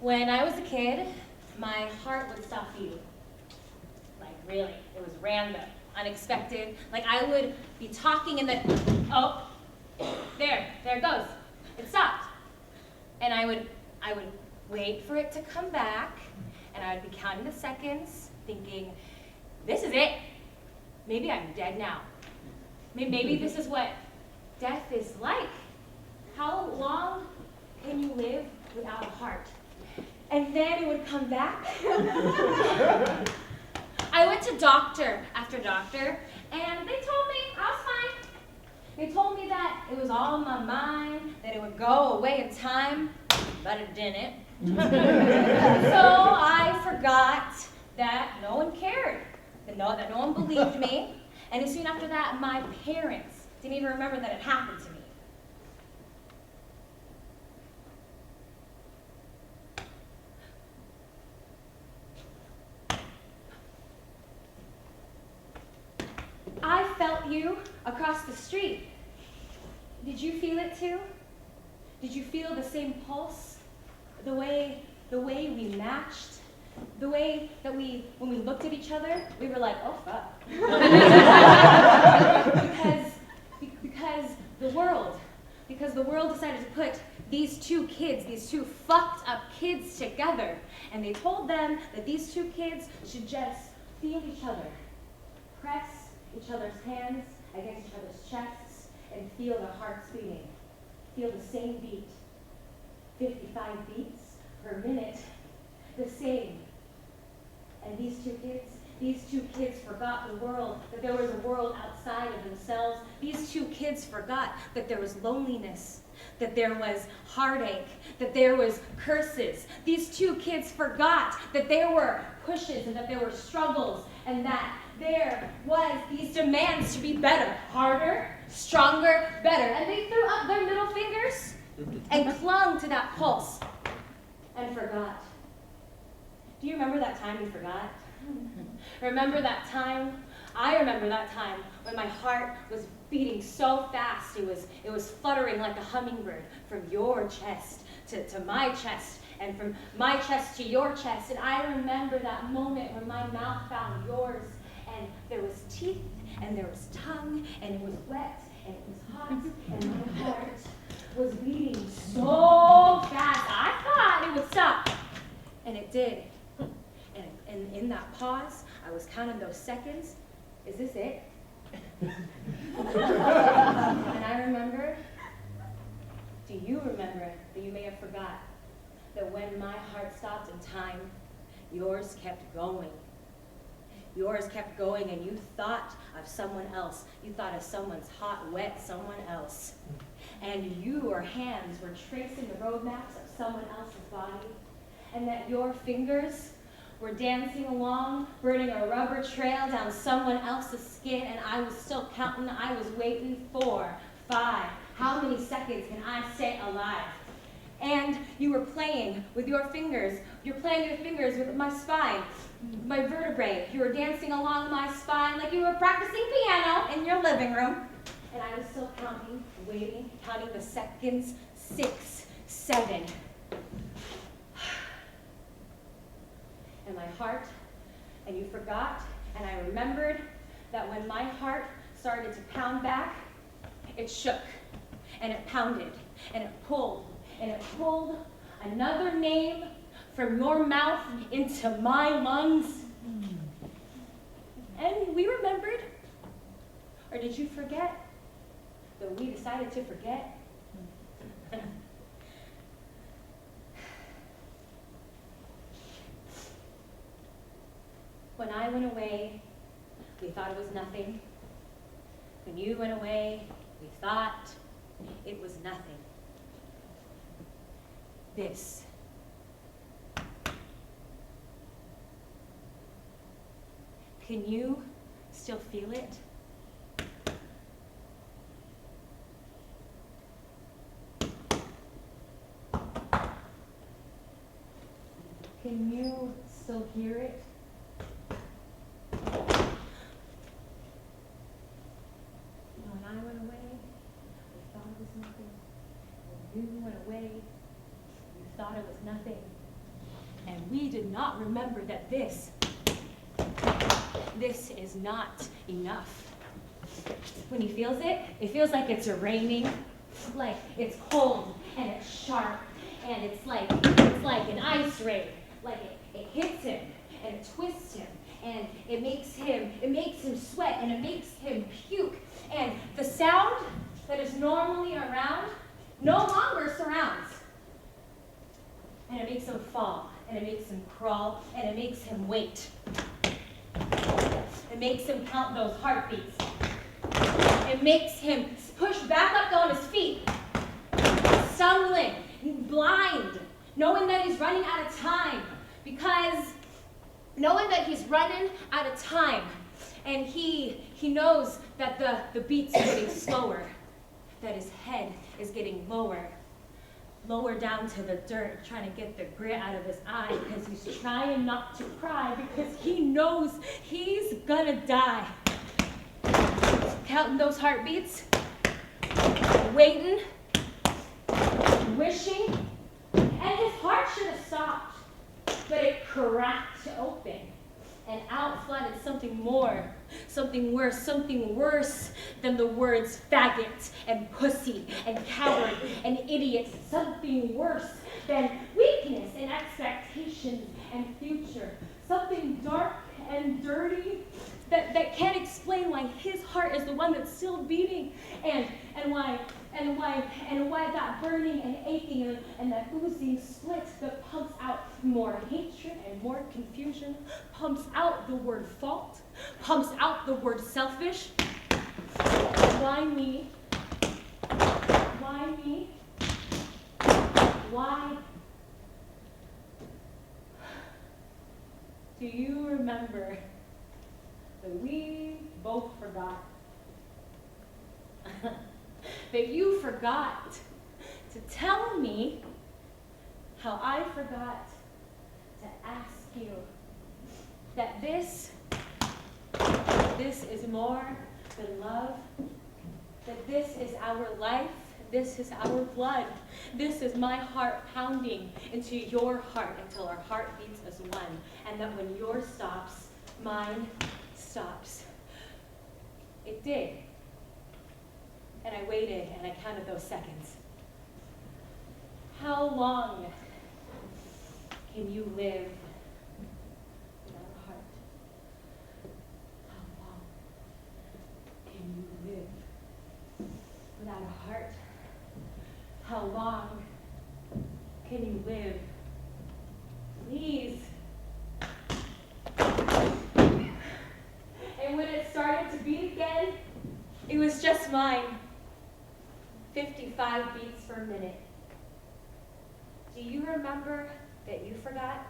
When I was a kid, my heart would stop beating. Like really, it was random, unexpected. Like I would be talking and then, oh, there it goes. It stopped. And I would wait for it to come back, and I would be counting the seconds, thinking, this is it. Maybe I'm dead now. Maybe this is what death is like. How long can you live without a heart? And then it would come back. I went to doctor after doctor, and they told me I was fine. They told me that it was all in my mind, that it would go away in time, but it didn't. So I forgot that no one cared, that no one believed me, and soon after that, my parents didn't even remember that it happened to me. I felt you across the street. Did you feel it too? Did you feel the same pulse? The way we matched? The way that when we looked at each other, we were like, oh fuck. because the world decided to put these two kids, these two fucked up kids together, and they told them that these two kids should just feel each other, press each other's hands against each other's chests, and feel their hearts beating. Feel the same beat. 55 beats per minute. The same. And these two kids forgot the world, that there was a world outside of themselves. These two kids forgot that there was loneliness, that there was heartache, that there was curses. These two kids forgot that there were pushes and that there were struggles and that there was these demands to be better, harder, stronger, better. And they threw up their middle fingers and clung to that pulse and forgot. Do you remember that time you forgot? Remember that time? I remember that time when my heart was beating so fast, it was fluttering like a hummingbird from your chest to my chest, and from my chest to your chest. And I remember that moment when my mouth found yours, and there was teeth, and there was tongue, and it was wet, and it was hot, and my heart was beating so fast. I thought it would stop, and it did. And in that pause, I was counting those seconds. Is this it? And I remember, do you remember that you may have forgot that when my heart stopped in time, yours kept going. Yours kept going, and you thought of someone else. You thought of someone's hot, wet someone else. And your hands were tracing the road maps of someone else's body, and that your fingers were dancing along, burning a rubber trail down someone else's skin, and I was still counting. I was waiting 4, 5. How many seconds can I stay alive? And you were playing with your fingers. You're playing your fingers with my spine, my vertebrae. You were dancing along my spine like you were practicing piano in your living room. And I was still counting, waiting, counting the seconds. 6, 7. And my heart, and you forgot, and I remembered that when my heart started to pound back, it shook, and it pounded, and it pulled another name from your mouth into my lungs. And we remembered, or did you forget that we decided to forget? When I went away, we thought it was nothing. When you went away, we thought it was nothing. This. Can you still feel it? Can you still hear it? When I went away, we thought it was nothing. When you went away, you thought it was nothing. And we did not remember that this is not enough. When he feels it, it feels like it's raining, like it's cold and it's sharp, and it's like an ice rain. Like it hits him and it twists him, and it makes him sweat, and it makes him puke. And the sound that is normally around no longer surrounds. And it makes him fall, and it makes him crawl, and it makes him wait. It makes him count those heartbeats. It makes him push back up on his feet, stumbling, blind, knowing that he's running out of time, because knowing that he's running out of time, and he knows that the beats are getting slower, that his head is getting lower down to the dirt, trying to get the grit out of his eye, because he's trying not to cry, because he knows he's gonna die. Counting those heartbeats, waiting, wishing, and his heart should have stopped, but it cracked open, and out flooded something more, something worse than the words faggot and pussy and coward and idiot, something worse than weakness and expectations and future, something dark and dirty that can't explain why his heart is the one that's still beating, and why that burning and aching and that oozing split that pumps out more hatred and more confusion, pumps out the word fault, pumps out the word selfish. Why me? Why me? Why? Do you remember that we both forgot? That you forgot to tell me how I forgot to ask you that this is more than love, that this is our life, this is our blood, this is my heart pounding into your heart until our heart beats as one, and that when yours stops, mine stops. It did. And I waited and I counted those seconds. How long can you live without a heart? How long can you live without a heart? How long can you live? Please. And when it started to beat again, it was just mine. 55 beats per minute. Do you remember that you forgot?